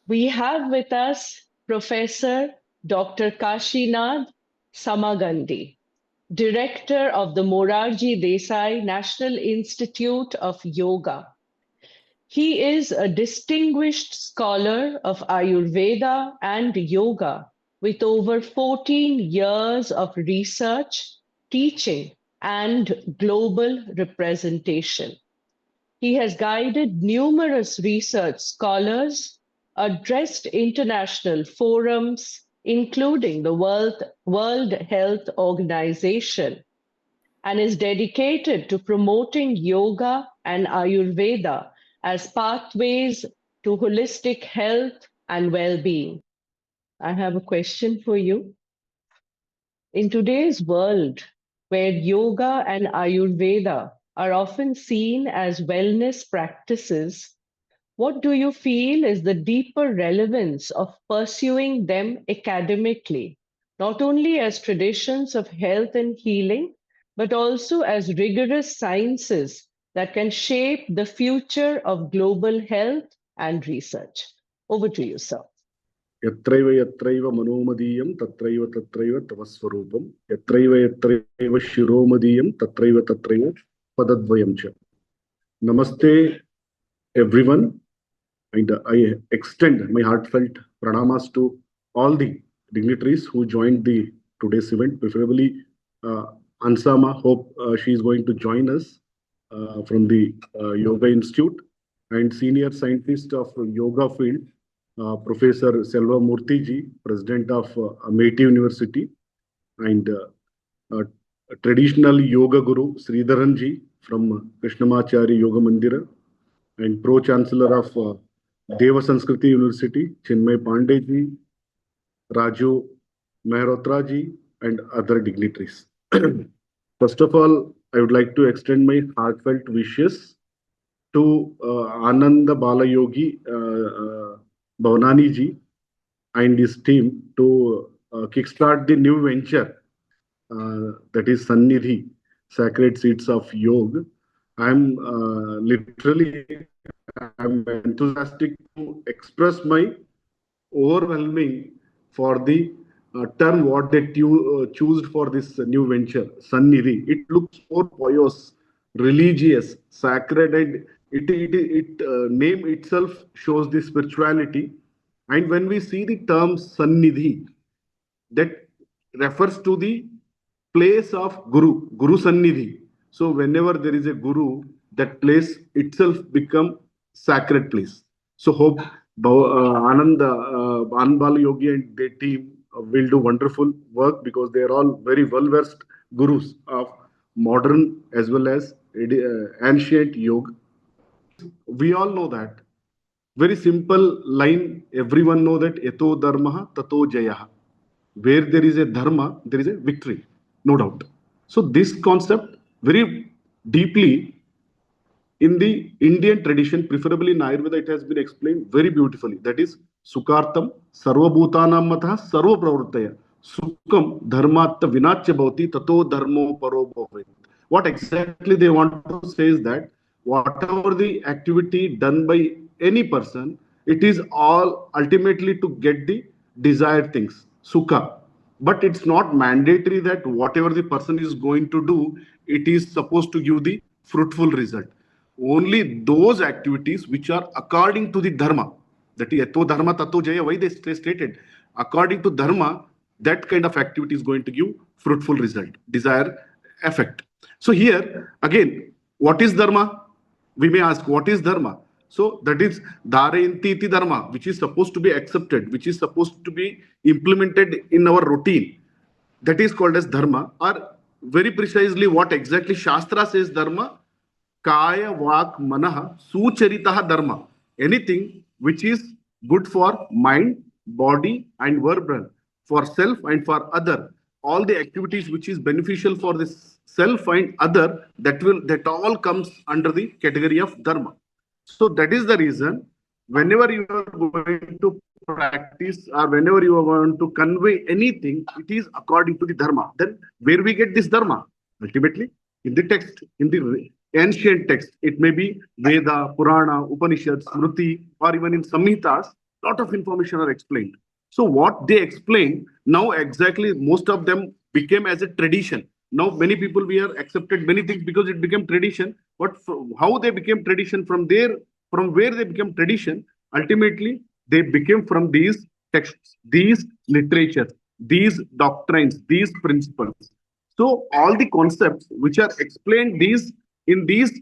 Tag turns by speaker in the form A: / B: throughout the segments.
A: We have with us Professor Dr. Kashinath Samagandi, Director of the Morarji Desai National Institute of Yoga. He is a distinguished scholar of Ayurveda and Yoga with over 14 years of research, teaching, and global representation. He has guided numerous research scholars, addressed international forums, including the World Health Organization, and is dedicated to promoting yoga and Ayurveda as pathways to holistic health and well-being. I have a question for you. In today's world, where yoga and Ayurveda are often seen as wellness practices, what do you feel is the deeper relevance of pursuing them academically, not only as traditions of health and healing, but also as rigorous sciences that can shape the future of global health and research? Over to you, sir.
B: Yatraiva yatraiva manomadiyam tatraiva tatraiva tavaswarupam yatraiva yatraiva shiromadiyam tatraiva tatraiva padadvayam cha. Namaste everyone, and I extend my heartfelt pranamas to all the dignitaries who joined the today's event, preferably Ansama. Hope she is going to join us from the Yoga Institute, and senior scientist of yoga field, Professor Selva Murthy, President of Amity University, and traditional yoga guru Sridharanji from Krishnamacharya Yoga Mandira, and Pro-Chancellor of Deva Sanskriti University, Chinmay Pandeji, Raju Mehrotraji, and other dignitaries. First of all, I would like to extend my heartfelt wishes to Ananda Balayogi Bhavanani ji and his team to kickstart the new venture, that is Sannidhi, Sacred Seeds of Yoga. I'm enthusiastic to express my overwhelming for the term what they choose for this new venture, Sannidhi. It looks more pious, religious, sacred, and it name itself shows the spirituality. And when we see the term Sannidhi, that refers to the place of Guru Sannidhi. So whenever there is a Guru, that place itself become sacred place. So hope Anbal Yogi and their team will do wonderful work, because they are all very well versed gurus of modern as well as ancient yoga. We all know that. Very simple line, everyone know that Eto Dharma Tato Jayaha. Where there is a dharma, there is a victory, no doubt. So this concept very deeply in the Indian tradition, preferably in Ayurveda, it has been explained very beautifully. That is Sukartam Sarvabhutanam Matah Sarva Pravrittaya Sukam Dharmatta Vinachya Bhavati Tato Dharmo Paro Bhavet. What exactly they want to say is that whatever the activity done by any person, it is all ultimately to get the desired things, sukha. But it's not mandatory that whatever the person is going to do, it is supposed to give the fruitful result. Only those activities which are according to the dharma, that is Eto Dharma Tato Jaya, why they stated, according to dharma, that kind of activity is going to give fruitful result, desired effect. So here, again, what is dharma? We may ask, what is dharma? So that is Dharayanti iti dharma, which is supposed to be accepted, which is supposed to be implemented in our routine. That is called as dharma. Or very precisely what exactly Shastra says dharma, Kaya Vak Manaha Sucharitaha dharma. Anything which is good for mind, body and verbal, for self and for other. All the activities which is beneficial for this self and other, that all comes under the category of dharma. So that is the reason whenever you are going to practice or whenever you are going to convey anything, it is according to the dharma. Then where we get this dharma? Ultimately, in the text, in the ancient text, it may be Veda, Purana, Upanishads, Smriti, or even in Samhitas, lot of information are explained. So what they explain now exactly most of them became as a tradition. Now many people we are accepted many things because it became tradition. But how they became tradition from there, from where they became tradition, ultimately they became from these texts, these literature, these doctrines, these principles. So all the concepts which are explained these in these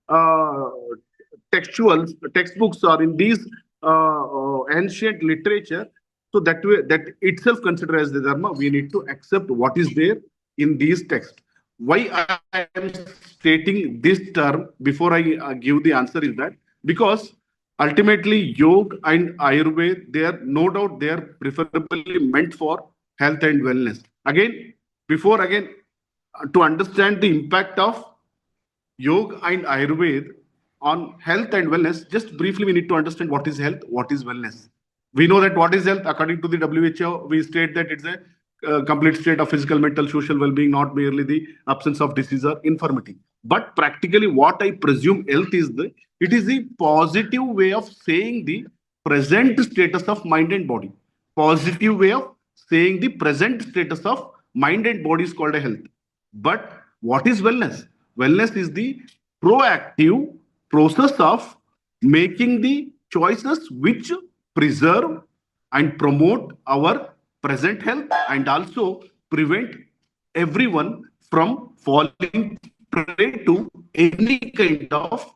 B: uh, textual textbooks or in these ancient literature, so that way that itself considered as the dharma, we need to accept what is there in these texts. Why I am stating this term before I give the answer is that because ultimately yoga and ayurveda, they are no doubt they are preferably meant for health and wellness. Again, before again to understand the impact of yoga and ayurveda on health and wellness, just briefly we need to understand what is health, what is wellness. We know that what is health according to the WHO, we state that it's a complete state of physical, mental, social well-being, not merely the absence of disease or infirmity. But practically what I presume health is the, it is the positive way of saying the present status of mind and body. Positive way of saying the present status of mind and body is called a health. But what is wellness? Wellness is the proactive process of making the choices which preserve and promote our present health and also prevent everyone from falling prey to any kind of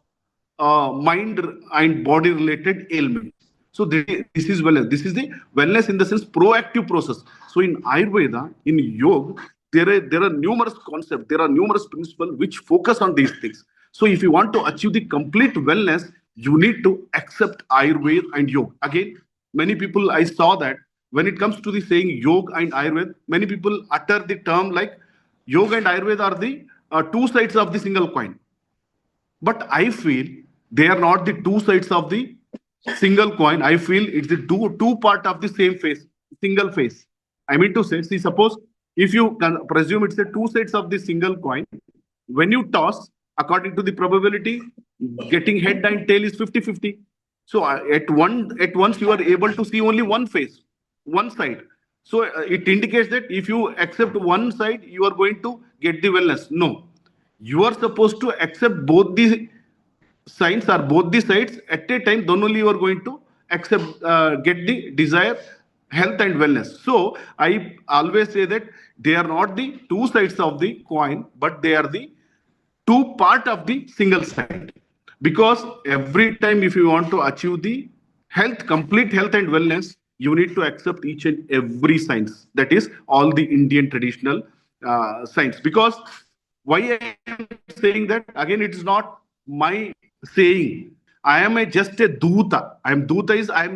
B: mind and body related ailments. So this is wellness. This is the wellness in the sense proactive process. So in Ayurveda, in Yoga, there are numerous concepts, there are numerous principles which focus on these things. So if you want to achieve the complete wellness, you need to accept Ayurveda and Yoga. Again, many people I saw that when it comes to the saying Yoga and Ayurveda, many people utter the term like Yoga and Ayurveda are the two sides of the single coin. But I feel they are not the two sides of the single coin. I feel it's the two part of the same face, single face. I mean to say, see, suppose if you can presume it's the two sides of the single coin, when you toss, according to the probability, getting head and tail is 50-50. So at once you are able to see only one face, one side. So it indicates that if you accept one side, you are going to get the wellness. No, you are supposed to accept both the signs or both the sides at a time. Then only you are going to accept get the desired health and wellness. So I always say that they are not the two sides of the coin, but they are the two part of the single side. Because every time if you want to achieve the health, complete health and wellness, you need to accept each and every science, that is all the Indian traditional science. Because why I am saying that, again, it is not my saying. I am just a duta. I am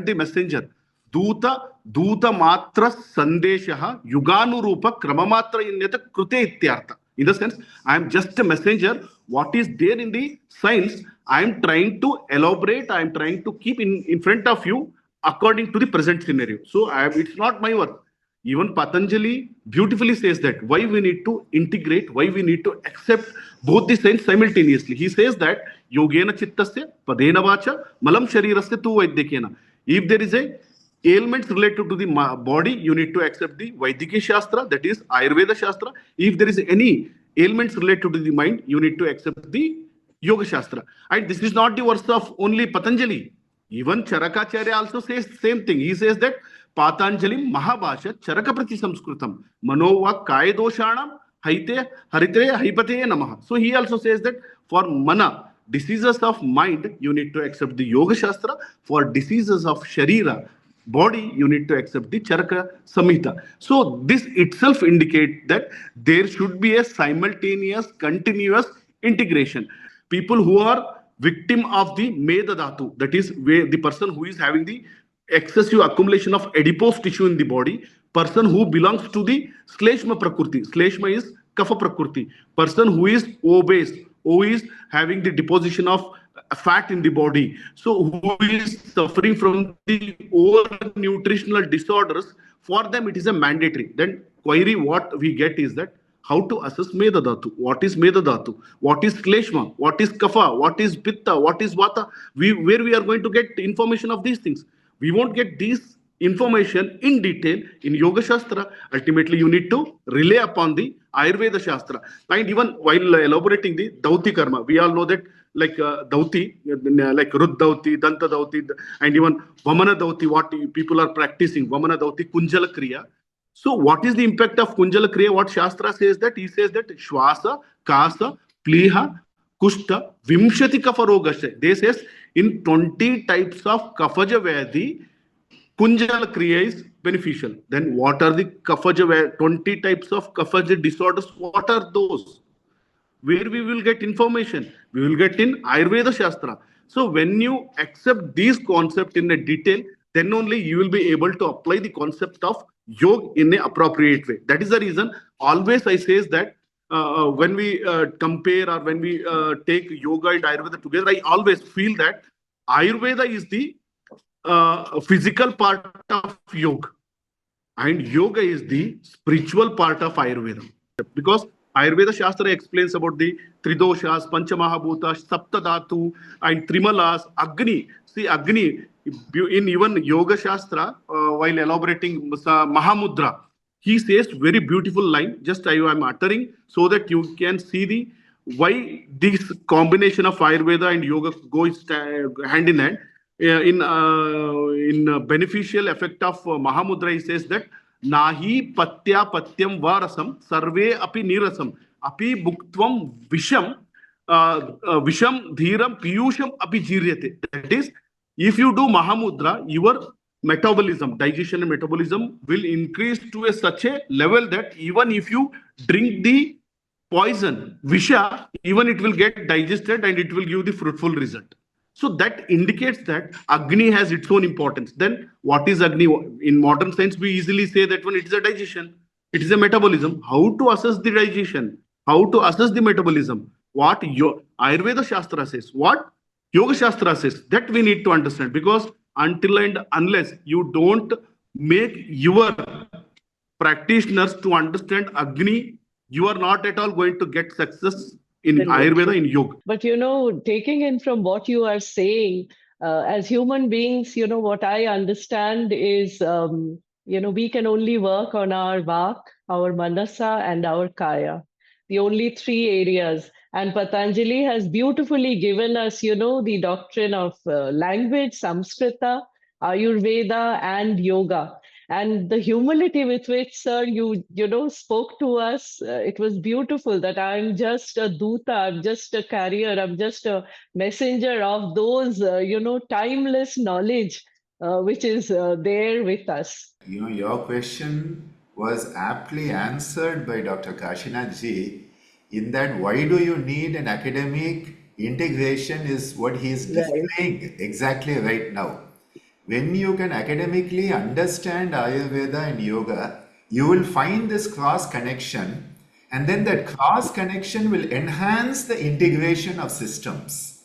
B: the messenger. Duta matra sandeshaha yuganurupa kramamatra inyata krute ityartha. In the sense, I am just a messenger. What is there in the science, I am trying to elaborate, I am trying to keep in front of you according to the present scenario. So it's not my work. Even Patanjali beautifully says that why we need to integrate, why we need to accept both the sense simultaneously. He says that yogena chittasya padena vacha malam sharirasya tu vaidyakena. If there is a ailments related to the body, you need to accept the Vaidika Shastra, that is Ayurveda Shastra. If there is any ailments related to the mind, you need to accept the Yoga Shastra. And this is not the verse of only Patanjali. Even Charakacharya also says same thing. He says that Patanjali Mahabhasha Charaka Prati Samskritam Manova Kaidoshanam Haite Harite Haipate Namaha. So he also says that for mana, diseases of mind, you need to accept the Yoga Shastra. For diseases of Sharira, body, you need to accept the Charaka Samhita. So this itself indicates that there should be a simultaneous, continuous integration. People who are victim of the Meda Dhatu, that is where the person who is having the excessive accumulation of adipose tissue in the body, person who belongs to the Shleshma Prakriti. Shleshma is Kapha Prakriti. Person who is obese, who is having the deposition of fat in the body. So who is suffering from the over nutritional disorders, for them it is a mandatory. Then query what we get is that how to assess Meda Dhatu. What is Meda Dhatu? What is Kleshma? What is Kapha? What is Pitta? What is Vata? Where we are going to get information of these things? We won't get these information in detail in Yoga Shastra. Ultimately, you need to rely upon the Ayurveda Shastra. And even while elaborating the Dauti Karma, we all know that like Dauti, like Rud Dauti, Danta Dauti, and even Vamana Dauti, what people are practicing, Vamana Dauti, Kunjala Kriya. So, what is the impact of Kunjala Kriya? What Shastra says that? He says that Shwasa, Kasa, Pliha, Kushta, Vimshati Kafarogasha. They says in 20 types of Kafaja Vyadhi, Kunjala Kriya is beneficial. Then what are the Kafaja, 20 types of Kafaja disorders? What are those? Where we will get information? We will get in Ayurveda Shastra. So when you accept these concepts in a detail, then only you will be able to apply the concept of yoga in an appropriate way. That is the reason always I says that when we compare or when we take yoga and Ayurveda together, I always feel that Ayurveda is the physical part of yoga and yoga is the spiritual part of Ayurveda. Because Ayurveda Shastra explains about the Tridoshas, Panchamahabhutas, Saptadhatu, and Trimalas, Agni. See, Agni, in even Yoga Shastra, while elaborating Mahamudra, he says very beautiful line, just I am uttering so that you can see the why this combination of Ayurveda and Yoga goes hand in hand. In beneficial effect of Mahamudra, he says that Nahi patya patyam varasam sarve api nirasam api bhuktvam visham visham dhiram piyusham api jiryate. That is, if you do Mahamudra, your metabolism, digestion and metabolism will increase to such a level that even if you drink the poison, Visha, even it will get digested and it will give the fruitful result. So that indicates that Agni has its own importance. Then what is Agni? In modern science, we easily say that when it is a digestion, it is a metabolism. How to assess the digestion? How to assess the metabolism? What Ayurveda Shastra says? What Yoga Shastra says? That we need to understand, because until and unless you don't make your practitioners to understand Agni, you are not at all going to get success in Ayurveda, in yoga.
A: But taking in from what you are saying, as human beings, what I understand is, we can only work on our Vak, our Manasa, and our Kaya, the only three areas. And Patanjali has beautifully given us, the doctrine of language, Samskrita, Ayurveda, and yoga. And the humility with which, sir, you spoke to us, it was beautiful. That I'm just a duta, I'm just a carrier, I'm just a messenger of those timeless knowledge which is there with us.
C: Your question was aptly answered by Dr. Kashinath ji, in that why do you need an academic integration is what he is displaying exactly right now. When you can academically understand Ayurveda and Yoga, you will find this cross connection, and then that cross connection will enhance the integration of systems.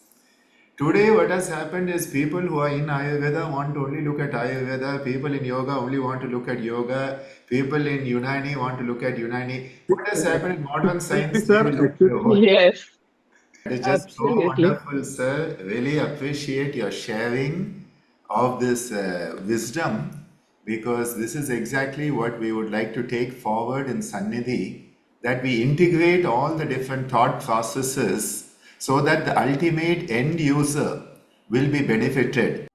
C: Today, what has happened is people who are in Ayurveda want to only look at Ayurveda, people in Yoga only want to look at Yoga, people in Unani want to look at Unani. What has happened in modern science?
A: Yes.
C: It is just so wonderful, sir. Really appreciate your sharing of this wisdom, because this is exactly what we would like to take forward in Sannidhi, that we integrate all the different thought processes so that the ultimate end user will be benefited.